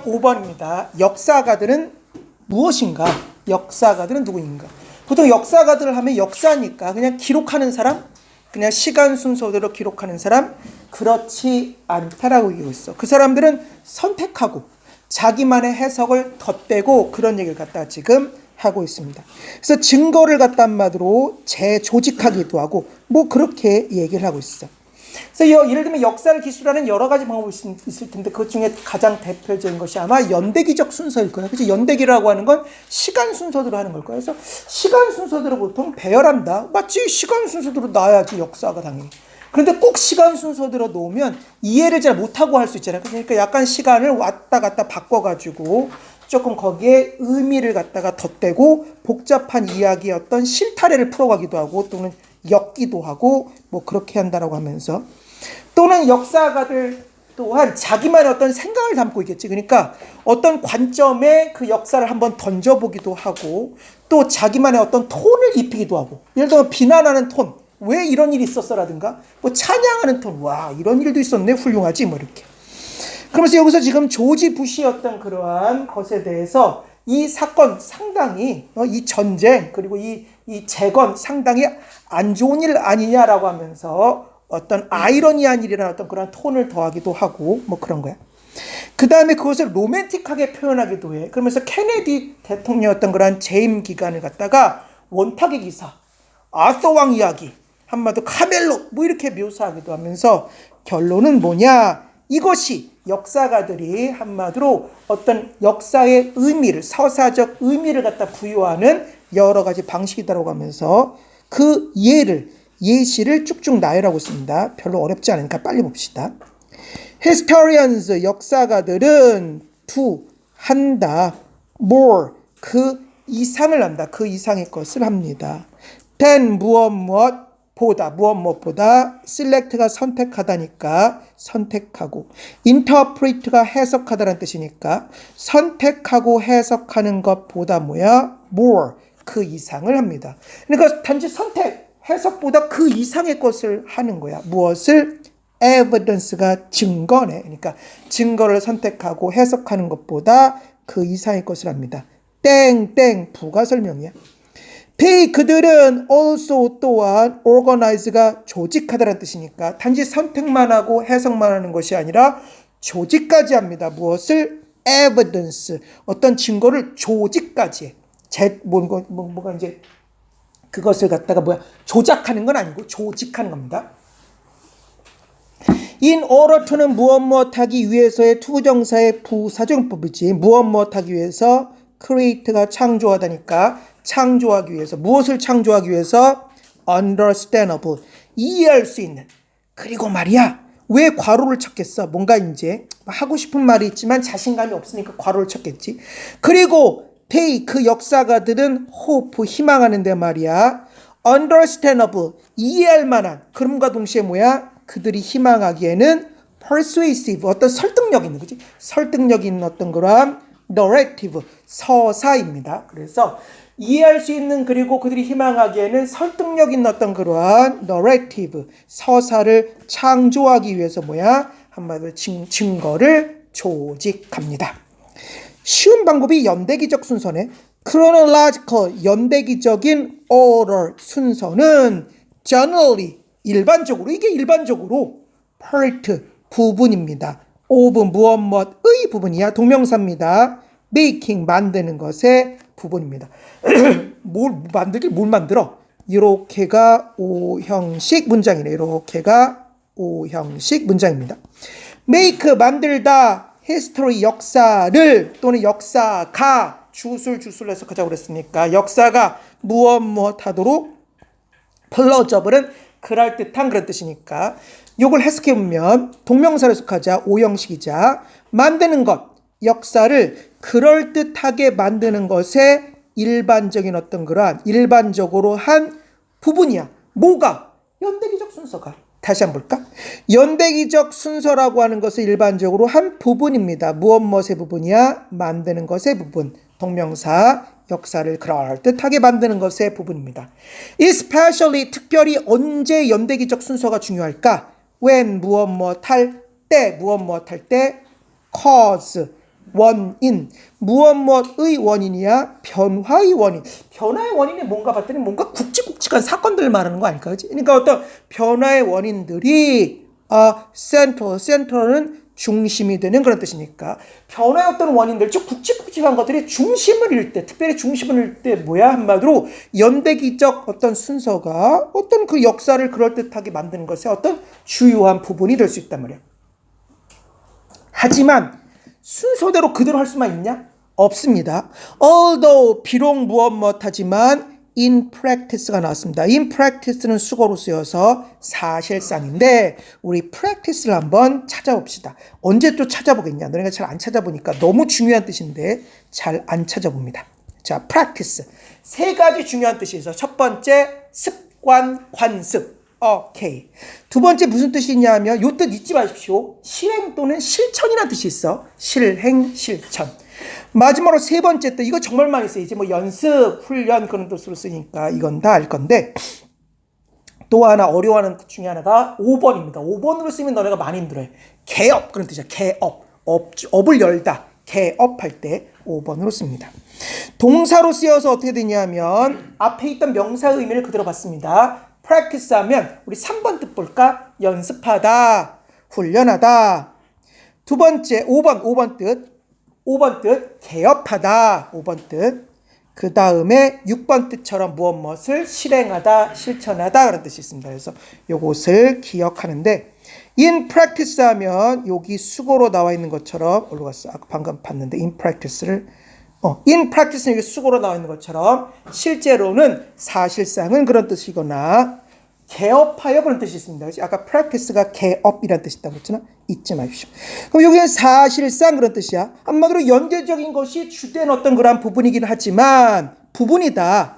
5번입니다. 역사가들은 무엇인가? 역사가들은 누구인가? 보통 역사가들을 하면 역사니까 그냥 기록하는 사람? 그냥 시간 순서대로 기록하는 사람? 그렇지 않다라고 얘기하고 있어. 그 사람들은 선택하고 자기만의 해석을 덧대고 그런 얘기를 갖다가 지금 하고 있습니다. 그래서 증거를 갖다 한마디로 재조직하기도 하고 뭐 그렇게 얘기를 하고 있어. 그래서 예를 들면 역사를 기술하는 여러 가지 방법이 있을 텐데 그것 중에 가장 대표적인 것이 아마 연대기적 순서일 거예요. 그래서 연대기라고 하는 건 시간 순서대로 하는 걸 거예요. 그래서 시간 순서대로 보통 배열한다. 맞지? 시간 순서대로 놔야지 역사가 당연히. 그런데 꼭 시간 순서대로 놓으면 이해를 잘 못하고 할 수 있잖아요. 그러니까 약간 시간을 왔다 갔다 바꿔가지고 조금 거기에 의미를 갖다가 덧대고 복잡한 이야기의 어떤 실타래를 풀어가기도 하고 또는 엮기도 하고 뭐 그렇게 한다라고 하면서 또는 역사가들 또한 자기만의 어떤 생각을 담고 있겠지. 그러니까 어떤 관점에 그 역사를 한번 던져보기도 하고 또 자기만의 어떤 톤을 입히기도 하고 예를 들어 비난하는 톤, 왜 이런 일이 있었어라든가 뭐 찬양하는 톤, 와 이런 일도 있었네 훌륭하지 뭐 이렇게. 그러면서 여기서 지금 조지 부시였던 그러한 것에 대해서 이 사건 상당히 이 전쟁 그리고 이 재건 상당히 안 좋은 일 아니냐라고 하면서 어떤 아이러니한 일이라는 어떤 그런 톤을 더하기도 하고 뭐 그런 거야. 그 다음에 그것을 로맨틱하게 표현하기도 해. 그러면서 케네디 대통령이었던 그런 재임 기간을 갖다가 원탁의 기사, 아서 왕 이야기, 한마디로 카멜롯 뭐 이렇게 묘사하기도 하면서 결론은 뭐냐? 이것이 역사가들이 한마디로 어떤 역사의 의미를 서사적 의미를 갖다 부여하는 여러 가지 방식이다라고 하면서 그 예시를 쭉쭉 나열하고 있습니다. 별로 어렵지 않으니까 빨리 봅시다. Historians 역사가들은 do 한다 more 그 이상을 한다. 그 이상의 것을 합니다. than 무엇보다 select가 선택하다니까 선택하고 interpret가 해석하다라는 뜻이니까 선택하고 해석하는 것보다 뭐야? more 그 이상을 합니다. 그러니까 단지 선택, 해석보다 그 이상의 것을 하는 거야. 무엇을? evidence가 증거네. 그러니까 증거를 선택하고 해석하는 것보다 그 이상의 것을 합니다. 땡땡 부가 설명이야. they 그들은 also 또한 organize가 조직하다라는 뜻이니까 단지 선택만 하고 해석만 하는 것이 아니라 조직까지 합니다. 무엇을? evidence 어떤 증거를 조직까지 해. 뭐가 이제 그것을 갖다가 조작하는 건 아니고 조직하는 겁니다. in order to는 무엇하기 위해서의 투부정사의 부사정법이지 무엇하기 위해서 create가 창조하다니까 창조하기 위해서 무엇을 창조하기 위해서 understandable 이해할 수 있는 그리고 말이야 왜 괄호를 쳤겠어? 뭔가 이제 하고 싶은 말이 있지만 자신감이 없으니까 괄호를 쳤겠지. 그리고 they 그 역사가들은 hope 희망하는데 말이야 understandable 이해할 만한 그럼과 동시에 뭐야? 그들이 희망하기에는 persuasive 어떤 설득력 있는 거지 설득력 있는 어떤 그런 narrative 서사입니다. 그래서 이해할 수 있는 그리고 그들이 희망하기에는 설득력 있는 어떤 그러한 narrative 서사를 창조하기 위해서 뭐야? 한마디로 증거를 조직합니다. 쉬운 방법이 연대기적 순서네. chronological 연대기적인 order 순서는 generally 일반적으로 이게 일반적으로 part 부분입니다. of 무엇의 부분이야? 동명사입니다. making 만드는 것의 부분입니다. 뭘 만들어? 이렇게가 O형식 문장이네. 이렇게가 O형식 문장입니다. make 만들다 history 역사를 또는 역사가 주술 해석하자고 그랬으니까 역사가 무엇 하도록 플러저블은 그럴듯한 그런 뜻이니까 이걸 해석해보면 동명사를 해석하자 O형식이자 만드는 것 역사를 그럴듯하게 만드는 것의 일반적인 어떤 그러한 일반적으로 한 부분이야. 뭐가? 연대기적 순서가. 다시 한번 볼까? 연대기적 순서라고 하는 것은 일반적으로 한 부분입니다. 무엇의 부분이야? 만드는 것의 부분. 동명사 역사를 그럴듯하게 만드는 것의 부분입니다. Especially 특별히 언제 연대기적 순서가 중요할까? When 무엇 할 때 cause 원인. 무엇의 원인이야? 변화의 원인. 변화의 원인이 뭔가 봤더니 뭔가 굵직굵직한 사건들을 말하는 거 아닐까? 그치? 그러니까 어떤 변화의 원인들이 센터는 중심이 되는 그런 뜻이니까 변화의 어떤 원인들, 즉 굵직굵직한 것들이 중심을 잃을 때, 특별히 중심을 잃을 때 뭐야? 한마디로 연대기적 어떤 순서가 어떤 그 역사를 그럴듯하게 만드는 것의 어떤 주요한 부분이 될 수 있단 말이야. 하지만 순서대로 그대로 할 수만 있냐? 없습니다. Although 비록 무엇하지만 in practice가 나왔습니다. in practice는 수거로 쓰여서 사실상인데 우리 practice를 한번 찾아봅시다. 언제 또 찾아보겠냐? 너네가 잘 안 찾아보니까 너무 중요한 뜻인데 잘 안 찾아봅니다. 자, practice. 세 가지 중요한 뜻이 있어요. 첫 번째, 습관, 관습. 오케이. 두 번째 무슨 뜻이 있냐면 요 뜻 잊지 마십시오. 실행 또는 실천이라는 뜻이 있어. 실행, 실천. 마지막으로 세 번째 뜻, 이거 정말 많이 쓰이지. 뭐 연습, 훈련 그런 뜻으로 쓰니까 이건 다 알 건데 또 하나 어려워하는 뜻 중에 하나가 5번입니다. 5번으로 쓰면 너네가 많이 힘들어해. 개업 그런 뜻이야. 개업. 업을 열다. 개업할 때 5번으로 씁니다. 동사로 쓰여서 어떻게 되냐면 앞에 있던 명사의 의미를 그대로 받습니다. practice 하면 우리 3번 뜻 볼까? 연습하다, 훈련하다. 두 번째 5번 뜻 개업하다. 5번 뜻. 그 다음에 6번 뜻처럼 무엇을 실행하다, 실천하다 그런 뜻이 있습니다. 그래서 요것을 기억하는데 in practice 하면 여기 수고로 나와 있는 것처럼 올라갔어. 아까 방금 봤는데 in practice를 in practice는 여기 수고로 나와 있는 것처럼 실제로는 사실상은 그런 뜻이거나 개업하여 그런 뜻이 있습니다. 아까 practice가 개업이라는 뜻이 있다고 했잖아. 잊지 마십시오. 그럼 여기는 사실상 그런 뜻이야. 한마디로 연계적인 것이 주된 어떤 그런 부분이긴 하지만 부분이다.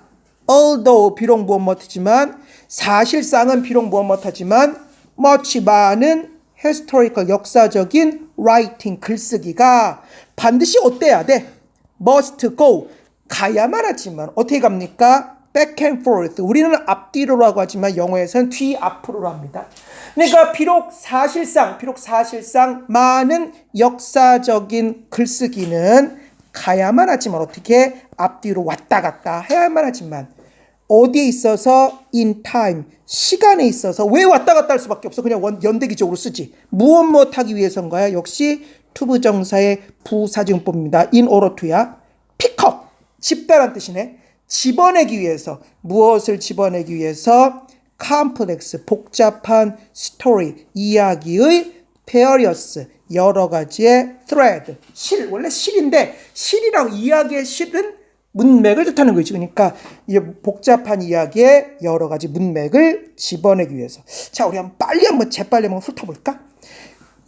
although 비록 무엇하지만 사실상은 비록 무엇하지만 much 많은 historical 역사적인 writing 글쓰기가 반드시 어때야 돼? must go 가야만 하지만 어떻게 갑니까? back and forth. 우리는 앞뒤로라고 하지만 영어에서는 뒤 앞으로로 합니다. 그러니까 비록 사실상 많은 역사적인 글쓰기는 가야만 하지만 어떻게 앞뒤로 왔다 갔다 해야만 하지만 어디에 있어서 in time 시간에 있어서 왜 왔다 갔다 할 수밖에 없어? 그냥 연대기적으로 쓰지. 무엇 하기 위해서인가요? 역시 투부정사의 부사지문법입니다. in order to야. pick up 집다란 뜻이네. 집어내기 위해서 무엇을 집어내기 위해서 complex 복잡한 story 이야기의 various 여러 가지의 thread 실 원래 실인데 실이라고 이야기의 실은 문맥을 뜻하는 거지. 그러니까 이 복잡한 이야기의 여러 가지 문맥을 집어내기 위해서. 자, 우리 재빨리 한번 훑어볼까?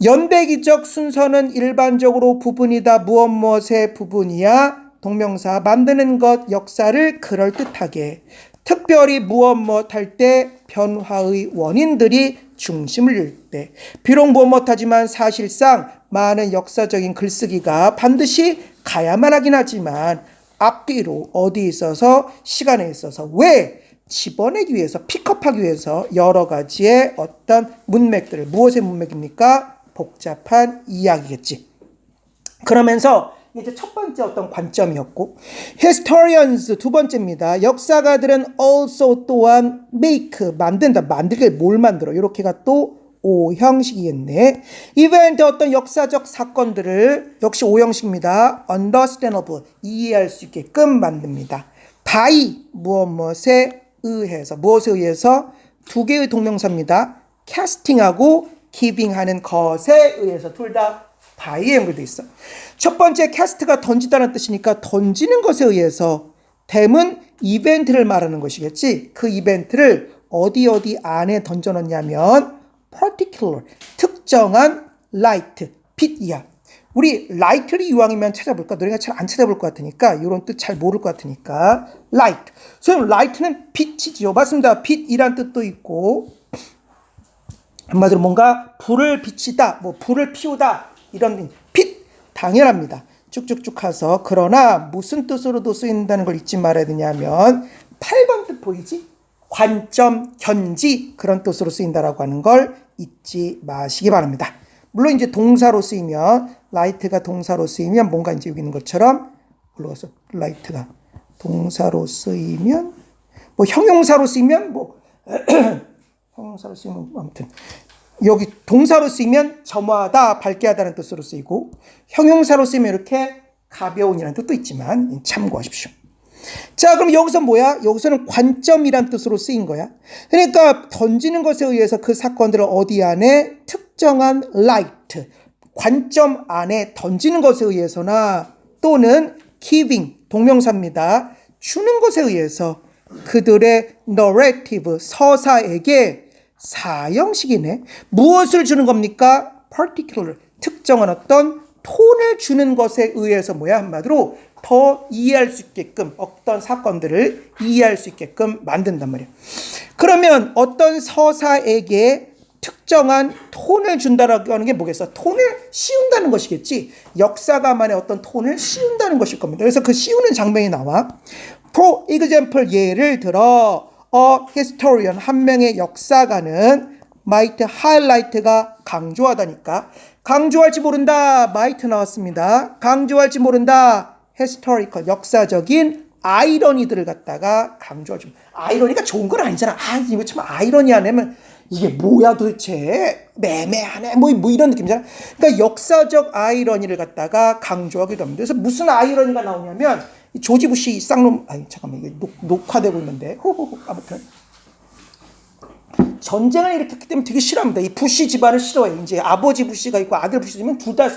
연대기적 순서는 일반적으로 부분이다. 무엇의 부분이야? 동명사 만드는 것 역사를 그럴듯하게 특별히 무엇 할 때 변화의 원인들이 중심을 잃을 때 비록 무엇 하지만 사실상 많은 역사적인 글쓰기가 반드시 가야만 하긴 하지만 앞뒤로 어디 있어서 시간에 있어서 왜 집어내기 위해서 픽업하기 위해서 여러 가지의 어떤 문맥들을 무엇의 문맥입니까? 복잡한 이야기겠지. 그러면서 이제 첫 번째 어떤 관점이었고 historians 두 번째입니다. 역사가들은 also 또한 make 만든다. 만들게 뭘 만들어? 이렇게가 또 O형식이겠네. 이벤트 어떤 역사적 사건들을 역시 O형식입니다. understandable 이해할 수 있게끔 만듭니다. by 무엇에 의해서 두 개의 동명사입니다. casting하고 giving 하는 것에 의해서 둘 다 by에 연결되어 있어. 첫 번째 캐스트가 던지다는 뜻이니까 던지는 것에 의해서 댐은 이벤트를 말하는 것이겠지. 그 이벤트를 어디 안에 던져놓냐면 particular 특정한 light 빛이야. 우리 light를 이왕이면 찾아볼까? 너네가 잘 안 찾아볼 것 같으니까 이런 뜻 잘 모를 것 같으니까 light. 선생님 light는 빛이지요. 맞습니다. 빛이란 뜻도 있고 한마디로 뭔가 불을 비치다, 뭐 불을 피우다 이런 빛 당연합니다. 쭉쭉쭉 가서 그러나 무슨 뜻으로도 쓰인다는 걸 잊지 말아야 되냐면 8번 뜻 보이지? 관점, 견지 그런 뜻으로 쓰인다라고 하는 걸 잊지 마시기 바랍니다. 물론 이제 동사로 쓰이면 light가 동사로 쓰이면 뭔가 이제 여기 있는 것처럼 올라가서 light가 동사로 쓰이면 뭐 형용사로 쓰이면 뭐 형용사로 쓰이면 아무튼 여기 동사로 쓰이면 점화하다, 밝게 하다는 뜻으로 쓰이고 형용사로 쓰이면 이렇게 가벼운이라는 뜻도 있지만 참고하십시오. 자, 그럼 여기서 뭐야? 여기서는 관점이란 뜻으로 쓰인 거야. 그러니까 던지는 것에 의해서 그 사건들을 어디 안에 특정한 light, 관점 안에 던지는 것에 의해서나 또는 giving, 동명사입니다. 주는 것에 의해서 그들의 narrative, 서사에게 사형식이네. 무엇을 주는 겁니까? particular, 특정한 어떤 톤을 주는 것에 의해서 뭐야? 한마디로 더 이해할 수 있게끔 어떤 사건들을 이해할 수 있게끔 만든단 말이야. 그러면 어떤 서사에게 특정한 톤을 준다라고 하는 게 뭐겠어? 톤을 씌운다는 것이겠지. 역사가만의 어떤 톤을 씌운다는 것일 겁니다. 그래서 그 씌우는 장면이 나와. For example, 예를 들어 a historian, 한 명의 역사가는 might highlight가 강조하다니까. 강조할지 모른다, might 나왔습니다. 강조할지 모른다, historical, 역사적인 아이러니들을 갖다가 강조하죠. 아이러니가 좋은 건 아니잖아. 아, 이거 참 아이러니하냐면 이게 뭐야 도대체, 매매하네, 뭐 이런 느낌이잖아. 그러니까 역사적 아이러니를 갖다가 강조하기도 합니다. 그래서 무슨 아이러니가 나오냐면 조지 부시 쌍놈, 아니 잠깐만 이게 녹화되고 있는데, 아무튼 전쟁을 일으켰기 때문에 되게 싫어합니다. 이 부시 집안을 싫어해. 이제 아버지 부시가 있고 아들 부시면 둘 다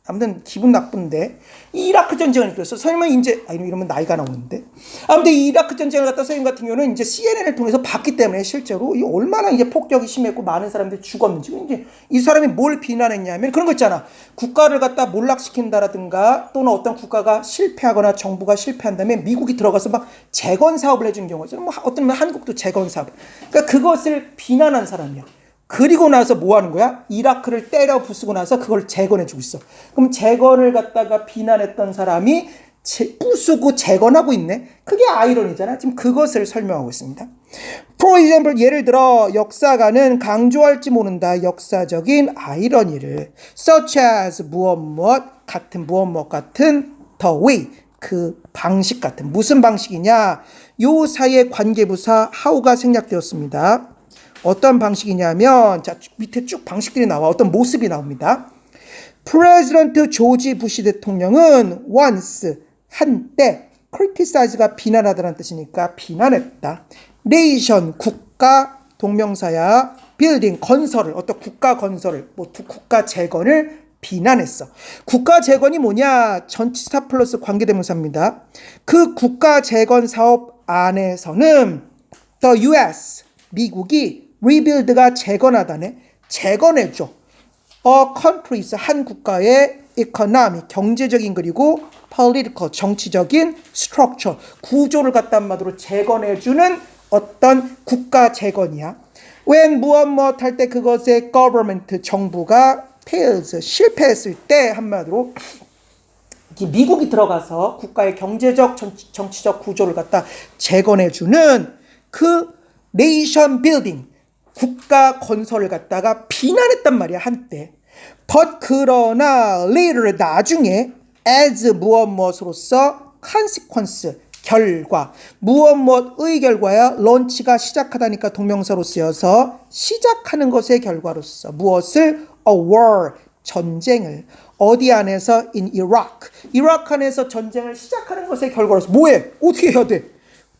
아무튼 기분 나쁜데 이라크 전쟁을 일으켰어. 선생님은 이제 이러면 나이가 나오는데 아무튼 이라크 전쟁을 갖다 선생님 같은 경우는 이제 CNN을 통해서 봤기 때문에 실제로 이 얼마나 이제 폭격이 심했고 많은 사람들이 죽었는지 이제 이 사람이 뭘 비난했냐면 그런 거 있잖아. 국가를 갖다 몰락시킨다라든가 또는 어떤 국가가 실패하거나 정부가 실패한 다음에 미국이 들어가서 막 재건 사업을 해준 경우가 있잖아. 뭐 어떤 한국도 재건 사업. 그러니까 그것을 비난한 사람이야. 그리고 나서 뭐 하는 거야? 이라크를 때려 부수고 나서 그걸 재건해주고 있어. 그럼 재건을 갖다가 비난했던 사람이 부수고 재건하고 있네? 그게 아이러니잖아. 지금 그것을 설명하고 있습니다. For example, 예를 들어 역사가는 강조할지 모른다 역사적인 아이러니를 such as 무엇 같은 무엇 같은 the way, 그 방식 같은 무슨 방식이냐? 요 사이의 관계부사 how가 생략되었습니다. 어떤 방식이냐면 자 밑에 쭉 방식들이 나와 어떤 모습이 나옵니다. 프레지던트 조지 부시 대통령은 once 한때 criticize가 비난하다는 뜻이니까 비난했다. nation 국가 동명사야 building 건설을 어떤 국가 건설을 뭐 국가 재건을 비난했어. 국가 재건이 뭐냐? 전치사 플러스 관계대명사입니다. 그 국가 재건 사업 안에서는 the US 미국이 rebuild가 재건하다네. 재건해줘. countries 한 국가의 economic 경제적인 그리고 political 정치적인 structure 구조를 갖다 한마디로 재건해주는 어떤 국가 재건이야. when 무엇 할 때 그것의 government 정부가 fails 실패했을 때 한마디로 미국이 들어가서 국가의 경제적 정치적 구조를 갖다 재건해주는 그 nation building 국가 건설을 갖다가 비난했단 말이야 한때. but 그러나 later 나중에 as 무엇으로서 consequence 결과 무엇의 결과야 launch가 시작하다니까 동명사로 쓰여서 시작하는 것의 결과로서 무엇을 a war 전쟁을 어디 안에서 in Iraq 이라크 안에서 전쟁을 시작하는 것의 결과로서 뭐해? 어떻게 해야 돼?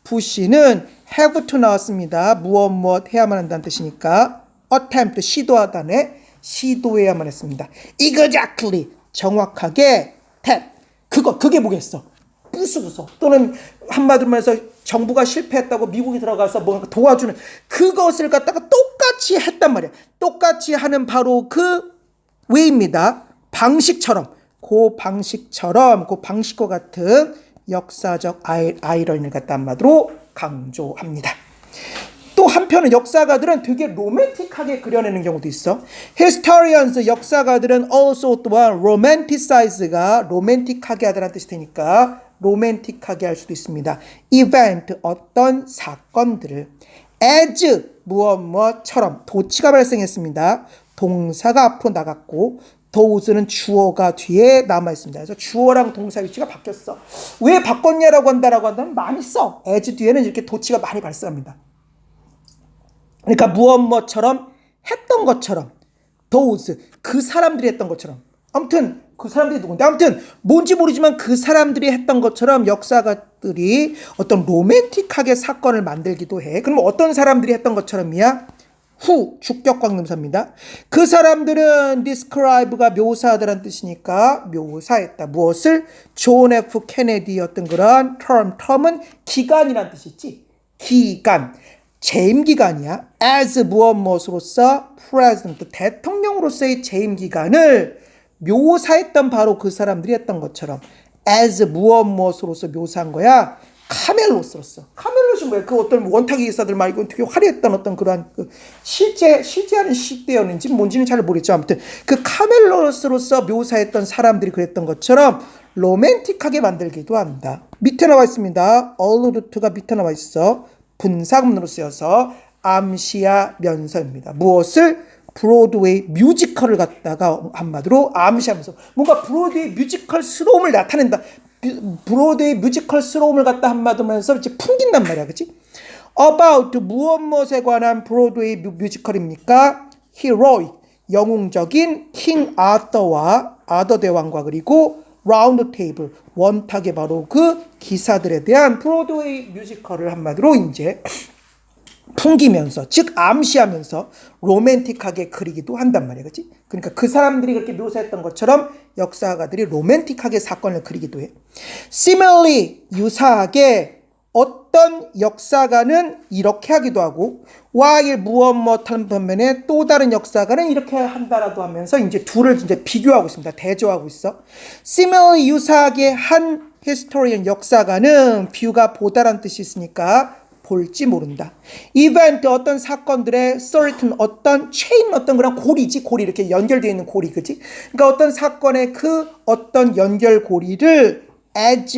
부시는 have to 나왔습니다. 무엇 해야만 한다는 뜻이니까 attempt 시도하다네 시도해야만 했습니다. exactly 정확하게 that 그게 뭐겠어? 부수고서 또는 한마디로 말해서 정부가 실패했다고 미국이 들어가서 뭔가 도와주는 그것을 갖다가 똑같이 했단 말이야. 똑같이 하는 바로 그 way입니다. 방식처럼 그 방식과 같은 역사적 아이러니를 갖다 한마디로 강조합니다. 또 한편은 역사가들은 되게 로맨틱하게 그려내는 경우도 있어. Historians 역사가들은 also 또한 romanticize가 로맨틱하게 하다는 뜻이 되니까 로맨틱하게 할 수도 있습니다. event 어떤 사건들을 as 무엇처럼 도치가 발생했습니다. 동사가 앞으로 나갔고 those는 주어가 뒤에 남아있습니다. 그래서 주어랑 동사 위치가 바뀌었어. 왜 바꿨냐라고 한다면 많이 써. as 뒤에는 이렇게 도치가 많이 발생합니다. 그러니까 무엇처럼 했던 것처럼 those 그 사람들이 했던 것처럼 아무튼 그 사람들이 누군데 아무튼 뭔지 모르지만 그 사람들이 했던 것처럼 역사가들이 어떤 로맨틱하게 사건을 만들기도 해. 그럼 어떤 사람들이 했던 것처럼이야? 후 주격관계명사입니다. 그 사람들은 describe가 묘사하다라는 뜻이니까 묘사했다. 무엇을? 존 F 케네디였던 그런 term은 기간이라는 뜻이 있지. 기간. 재임 기간이야. as 무엇으로서 president 대통령으로서의 재임 기간을 묘사했던 바로 그 사람들이 했던 것처럼 as 무엇으로서 묘사한 거야. 카멜로스로서. 카멜로스는 뭐야? 그 어떤 원탁의 기사들 말고 되게 화려했던 어떤 그러한 실제하는 시대였는지 뭔지는 잘 모르겠죠. 아무튼 그 카멜로스로서 묘사했던 사람들이 그랬던 것처럼 로맨틱하게 만들기도 한다. 밑에 나와 있습니다. allude가 밑에 나와 있어. 분사구문으로 쓰여서 암시하면서입니다. 무엇을? 브로드웨이 뮤지컬을 갖다가 한마디로 암시하면서 뭔가 브로드웨이 뮤지컬스러움을 나타낸다. 브로드웨이 뮤지컬스러움을 갖다 한마디로 하면서 이제 풍긴단 말이야. 그치? About 무엇에 관한 브로드웨이 뮤지컬입니까? Heroic 영웅적인 킹 아더와 아더 대왕과 그리고 라운드 테이블 원탁의 바로 그 기사들에 대한 브로드웨이 뮤지컬을 한마디로 이제 풍기면서 즉 암시하면서 로맨틱하게 그리기도 한단 말이야. 그치? 그러니까 그 사람들이 그렇게 묘사했던 것처럼 역사가들이 로맨틱하게 사건을 그리기도 해. Similarly 유사하게 어떤 역사가는 이렇게 하기도 하고 while 무엇 반면에 또 다른 역사가는 이렇게 한다라도 하면서 이제 둘을 이제 비교하고 있습니다. 대조하고 있어. Similarly 유사하게 한 historian 역사가는 view가 보다란 뜻이 있으니까 볼지 모른다. 이벤트 어떤 사건들의 certain 어떤 chain 어떤 그런 고리지 고리 이렇게 연결되어 있는 고리 그지? 그러니까 어떤 사건의 그 어떤 연결고리를 as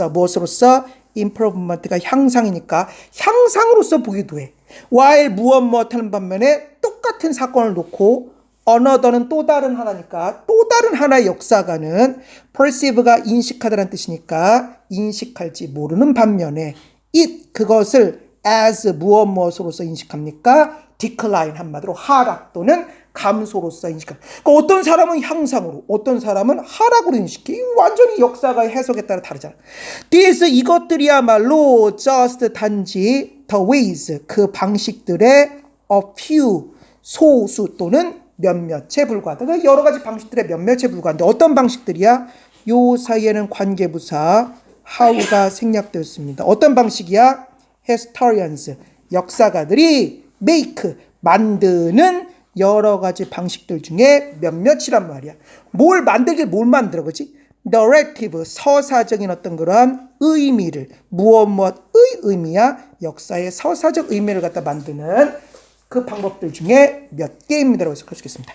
무엇으로서 improvement가 향상이니까 향상으로서 보기도 해. while 무엇 하는 반면에 똑같은 사건을 놓고 another는 또 다른 하나니까 또 다른 하나의 역사가는 perceive가 인식하다라는 뜻이니까 인식할지 모르는 반면에 it 그것을 as 무엇으로서 인식합니까? decline 한마디로 하락 또는 감소로서 인식합니다. 그러니까 어떤 사람은 향상으로 어떤 사람은 하락으로 인식해. 완전히 역사가 해석에 따라 다르잖아. These 이것들이야말로 just 단지 the ways 그 방식들의 a few 소수 또는 몇몇에 불과하다. 그 여러 가지 방식들의 몇몇에 불과한데 어떤 방식들이야? 요 사이에는 관계부사 how가 생략되었습니다. 어떤 방식이야? historians 역사가들이 make 만드는 여러 가지 방식들 중에 몇몇이란 말이야. 뭘 만들어 그지? narrative 서사적인 어떤 그러한 의미를 무엇의 의미야? 역사의 서사적 의미를 갖다 만드는 그 방법들 중에 몇 개입니다라고 해석할 수 있겠습니다.